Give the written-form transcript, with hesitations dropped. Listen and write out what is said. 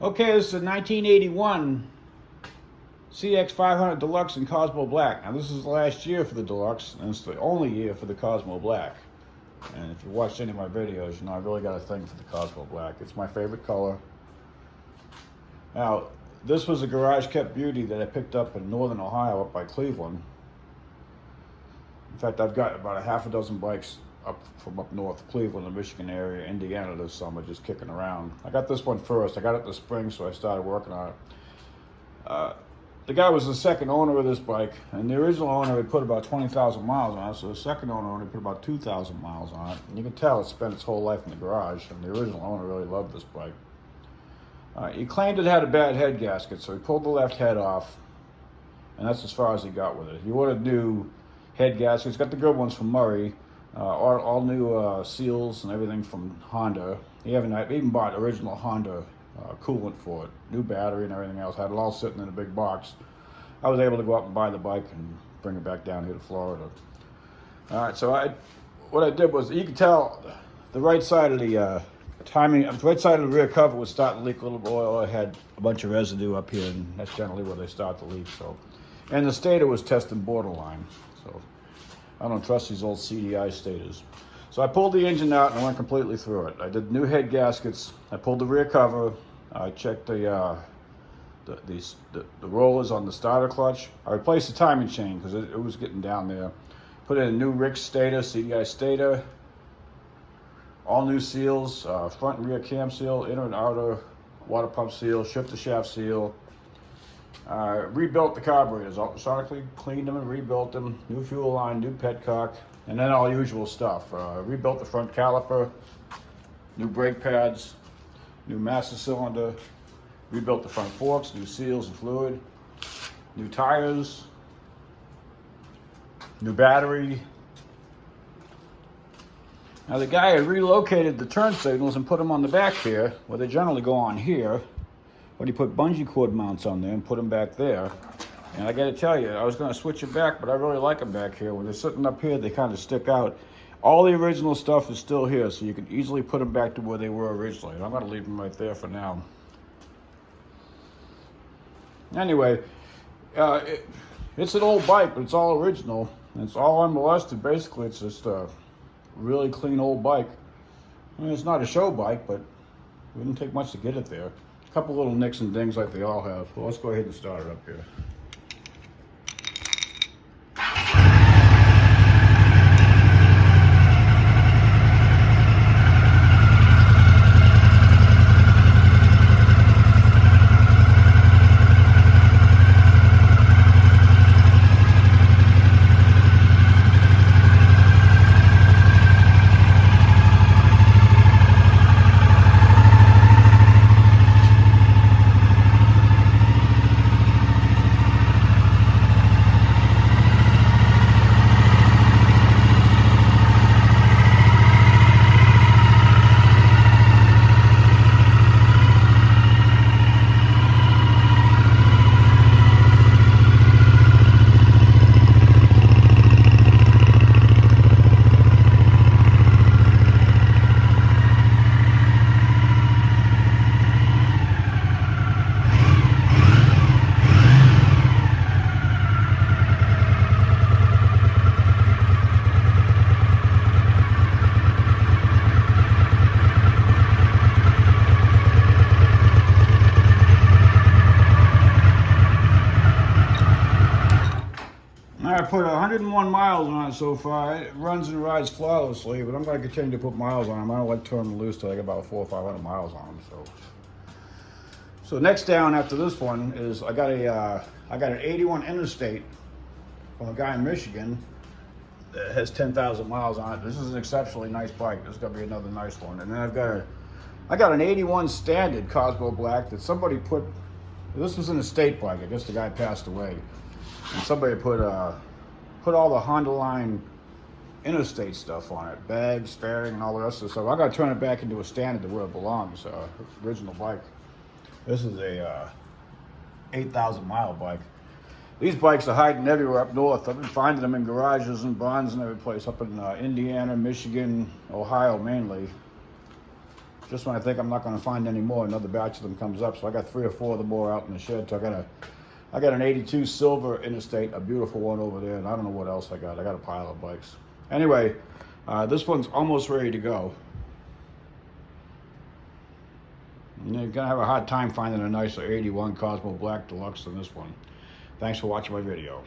Okay, this is a 1981 CX500 Deluxe in Cosmo Black. Now this is the last year for the Deluxe, and it's the only year for the Cosmo Black. And if you watched any of my videos, you know I really got a thing for the Cosmo Black. It's my favorite color. Now, this was a garage kept beauty that I picked up in northern Ohio up by Cleveland. In fact, I've got about a half a dozen bikes from up north, Cleveland, the Michigan area, Indiana this summer, just kicking around. I got this one first. I got it this spring, so I started working on it. The guy was the second owner of this bike, and the original owner had put about 20,000 miles on it, so the second owner only put about 2,000 miles on it. And you can tell it spent its whole life in the garage, and the original owner really loved this bike. He claimed it had a bad head gasket, so he pulled the left head off, and that's as far as he got with it. He ordered new head gaskets. He's got the good ones from Murray, all new seals and everything from Honda. He even bought original Honda coolant for it, new battery and everything else. Had it all sitting in a big box. I was able to go up and buy the bike and bring it back down here to Florida. All right, so what I did was, you could tell the right side of the right side of the rear cover was starting to leak a little bit of oil. I had a bunch of residue up here, and that's generally where they start to leak. So, and the stator was testing borderline. So I don't trust these old CDI stators. So I pulled the engine out and I went completely through it. I did new head gaskets. I pulled the rear cover. I checked the rollers on the starter clutch. I replaced the timing chain because it was getting down there. Put in a new Rick stator, CDI stator. All new seals, front and rear cam seal, inner and outer water pump seal, shifter shaft seal. Rebuilt the carburetors, ultrasonically cleaned them and rebuilt them. New fuel line, new petcock, and then all usual stuff. Rebuilt the front caliper, new brake pads, new master cylinder. Rebuilt the front forks, new seals and fluid, new tires, new battery. Now the guy had relocated the turn signals and put them on the back here, where they generally go on here. But he put bungee cord mounts on there and put them back there. And I gotta tell you, I was gonna switch it back, but I really like them back here. When they're sitting up here, they kind of stick out. All the original stuff is still here, so you can easily put them back to where they were originally. And I'm gonna leave them right there for now. Anyway, it's an old bike, but it's all original. And it's all unmolested. Basically, it's just a really clean old bike. I mean, it's not a show bike, but it wouldn't take much to get it there. A couple little nicks and dings like they all have. Well, let's go ahead and start it up here. I put 101 miles on it so far. It runs and rides flawlessly, but I'm going to continue to put miles on them. I don't like to turn them loose till I get about 400 or 500 miles on them. So next down after this one is I got an 81 Interstate from a guy in Michigan that has 10,000 miles on it. This is an exceptionally nice bike. This is going to be another nice one. And then I got an 81 Standard Cosmo Black that somebody put. This was an estate bike. I guess the guy passed away. And somebody put all the Honda line Interstate stuff on it, bags, fairing, and all the rest of the stuff. I got to turn it back into a Standard to where it belongs. Original bike. This is a 8,000 mile bike. These bikes are hiding everywhere up north. I've been finding them in garages and barns and every place up in Indiana, Michigan, Ohio mainly. just when I think I'm not going to find any more, another batch of them comes up. So I got 3 or 4 of them more out in the shed. So I got an 82 silver Interstate, a beautiful one over there, and I don't know what else I got. I got a pile of bikes. Anyway, this one's almost ready to go. And you're gonna have a hard time finding a nicer 81 Cosmo Black Deluxe than this one. Thanks for watching my video.